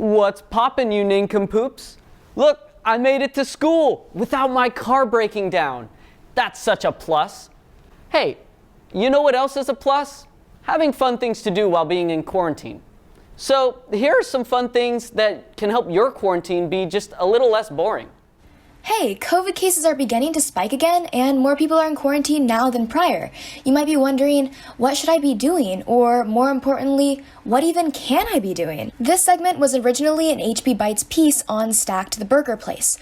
What's poppin', you nincompoops? Look, I made it to school without my car breaking down. That's such a plus. Hey, you know what else is a plus? Having fun things to do while being in quarantine. So here are some fun things that can help your quarantine be just a little less boring. Hey, COVID cases are beginning to spike again, and more people are in quarantine now than prior. You might be wondering, what should I be doing? Or more importantly, what even can I be doing? This segment was originally an HP Bytes piece on Stacked the Burger Place.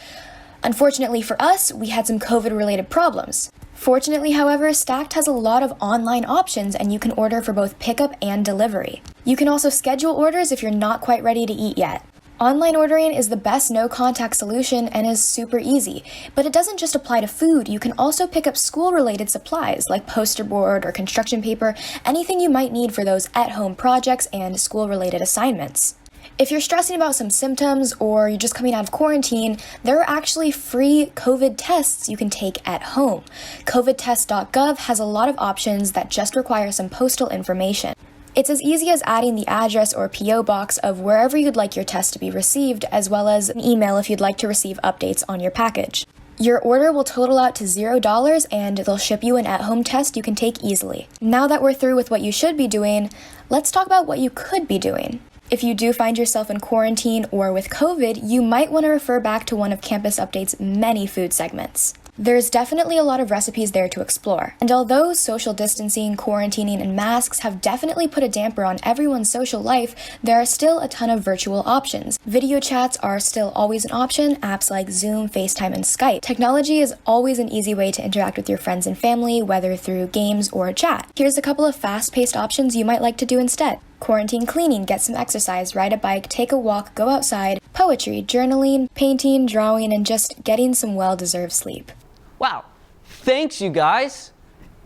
Unfortunately for us, we had some COVID-related problems. Fortunately, however, Stacked has a lot of online options and you can order for both pickup and delivery. You can also schedule orders if you're not quite ready to eat yet. Online ordering is the best no-contact solution and is super easy, but it doesn't just apply to food. You can also pick up school-related supplies like poster board or construction paper, anything you might need for those at-home projects and school-related assignments. If you're stressing about some symptoms or you're just coming out of quarantine, there are actually free COVID tests you can take at home. COVIDtest.gov has a lot of options that just require some postal information. It's as easy as adding the address or PO box of wherever you'd like your test to be received, as well as an email if you'd like to receive updates on your package. Your order will total out to $0 and they'll ship you an at-home test you can take easily. Now that we're through with what you should be doing, let's talk about what you could be doing. If you do find yourself in quarantine or with COVID, you might want to refer back to one of Campus Update's many food segments. There's definitely a lot of recipes there to explore. And although social distancing, quarantining, and masks have definitely put a damper on everyone's social life, there are still a ton of virtual options. Video chats are still always an option, apps like Zoom, FaceTime, and Skype. Technology is always an easy way to interact with your friends and family, whether through games or chat. Here's a couple of fast-paced options you might like to do instead. Quarantine cleaning, get some exercise, ride a bike, take a walk, go outside, poetry, journaling, painting, drawing, and just getting some well-deserved sleep. Wow, thanks you guys.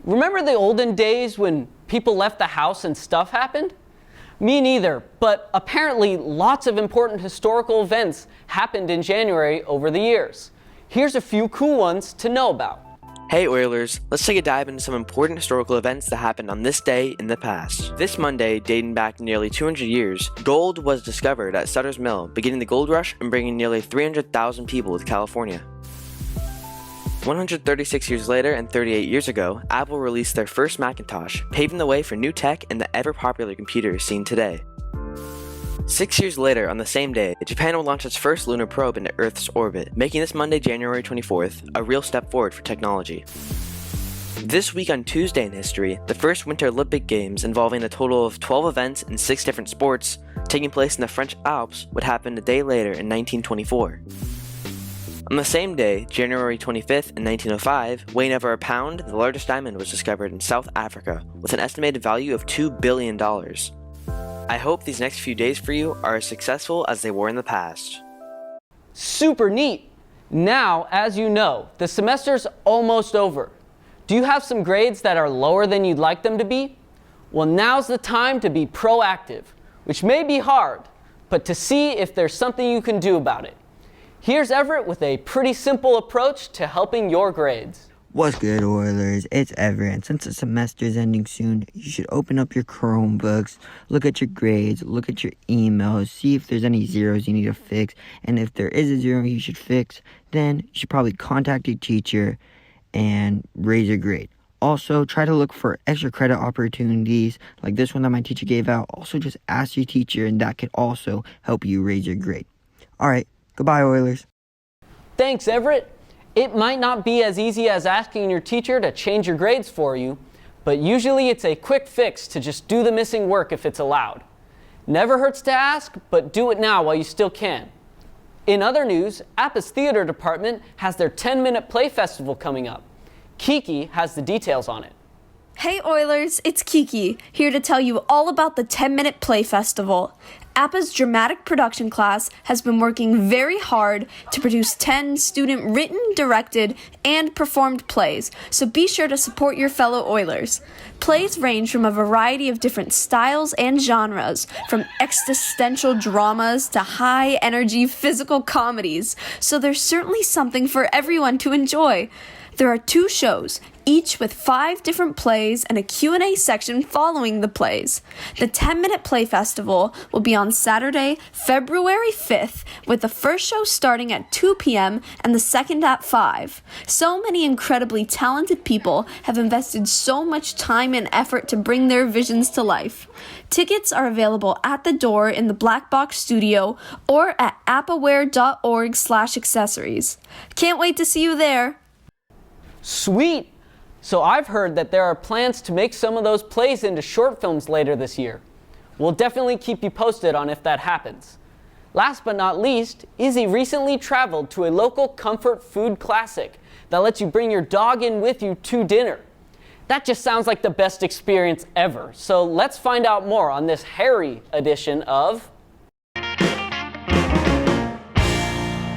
Remember the olden days when people left the house and stuff happened? Me neither, but apparently lots of important historical events happened in January over the years. Here's a few cool ones to know about. Hey Oilers, let's take a dive into some important historical events that happened on this day in the past. This Monday, dating back nearly 200 years, gold was discovered at Sutter's Mill, beginning the gold rush and bringing nearly 300,000 people to California. 136 years later and 38 years ago, Apple released their first Macintosh, paving the way for new tech and the ever-popular computers seen today. 6 years later, on the same day, Japan will launch its first lunar probe into Earth's orbit, making this Monday, January 24th, a real step forward for technology. This week on Tuesday in history, the first Winter Olympic Games involving a total of 12 events in 6 different sports, taking place in the French Alps, would happen a day later in 1924. On the same day, January 25th in 1905, weighing over a pound, the largest diamond was discovered in South Africa, with an estimated value of $2 billion. I hope these next few days for you are as successful as they were in the past. Super neat! Now, as you know, the semester's almost over. Do you have some grades that are lower than you'd like them to be? Well, now's the time to be proactive, which may be hard, but to see if there's something you can do about it. Here's Everett with a pretty simple approach to helping your grades. What's good, Oilers? It's Everett, and since the semester's ending soon, you should open up your Chromebooks, look at your grades, look at your emails, see if there's any zeros you need to fix, and if there is a zero you should fix, then you should probably contact your teacher and raise your grade. Also, try to look for extra credit opportunities like this one that my teacher gave out. Also, just ask your teacher, and that could also help you raise your grade. Alright, goodbye, Oilers. Thanks, Everett. It might not be as easy as asking your teacher to change your grades for you, but usually it's a quick fix to just do the missing work if it's allowed. Never hurts to ask, but do it now while you still can. In other news, Appa's theater department has their 10-minute play festival coming up. Kiki has the details on it. Hey Oilers, it's Kiki, here to tell you all about the 10-Minute Play Festival. Appa's dramatic production class has been working very hard to produce 10 student-written, directed, and performed plays, so be sure to support your fellow Oilers. Plays range from a variety of different styles and genres, from existential dramas to high-energy physical comedies, so there's certainly something for everyone to enjoy. There are 2 shows, each with 5 different plays and a Q&A section following the plays. The 10-minute play festival will be on Saturday, February 5th, with the first show starting at 2 p.m. and the second at 5. So many incredibly talented people have invested so much time and effort to bring their visions to life. Tickets are available at the door in the Black Box Studio or at appaware.org/accessories. Can't wait to see you there! Sweet! So I've heard that there are plans to make some of those plays into short films later this year. We'll definitely keep you posted on if that happens. Last but not least, Izzy recently traveled to a local comfort food classic that lets you bring your dog in with you to dinner. That just sounds like the best experience ever. So let's find out more on this hairy edition of...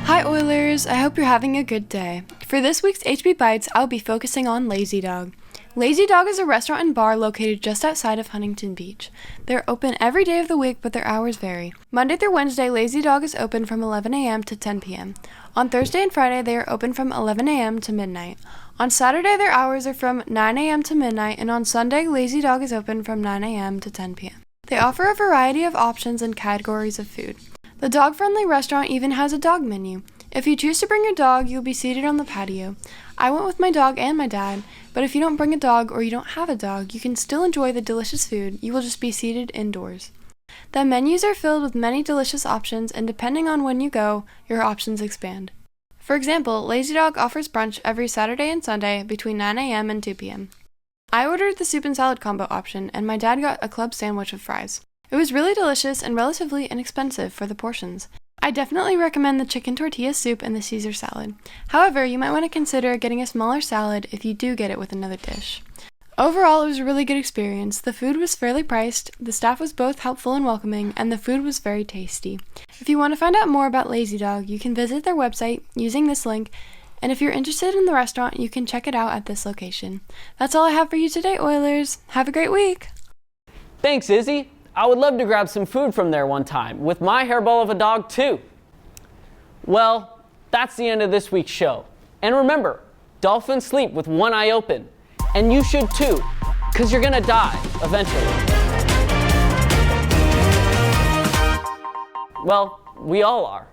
Hi Oilers, I hope you're having a good day. For this week's HB Bites, I'll be focusing on Lazy Dog. Lazy Dog is a restaurant and bar located just outside of Huntington Beach. They're open every day of the week, but their hours vary. Monday through Wednesday, Lazy Dog is open from 11 a.m. to 10 p.m. On Thursday and Friday, they are open from 11 a.m. to midnight. On Saturday, their hours are from 9 a.m. to midnight, and on Sunday, Lazy Dog is open from 9 a.m. to 10 p.m. They offer a variety of options and categories of food. The dog-friendly restaurant even has a dog menu. If you choose to bring your dog, you'll be seated on the patio. I went with my dog and my dad, but if you don't bring a dog or you don't have a dog, you can still enjoy the delicious food. You will just be seated indoors. The menus are filled with many delicious options, and depending on when you go, your options expand. For example, Lazy Dog offers brunch every Saturday and Sunday between 9 a.m. and 2 p.m. I ordered the soup and salad combo option, and my dad got a club sandwich with fries. It was really delicious and relatively inexpensive for the portions. I definitely recommend the chicken tortilla soup and the Caesar salad. However, you might want to consider getting a smaller salad if you do get it with another dish. Overall, it was a really good experience. The food was fairly priced, the staff was both helpful and welcoming, and the food was very tasty. If you want to find out more about Lazy Dog, you can visit their website using this link, and if you're interested in the restaurant, you can check it out at this location. That's all I have for you today, Oilers. Have a great week! Thanks, Izzy! I would love to grab some food from there one time, with my hairball of a dog too. Well, that's the end of this week's show. And remember, dolphins sleep with one eye open. And you should too, because you're gonna die eventually. Well, we all are.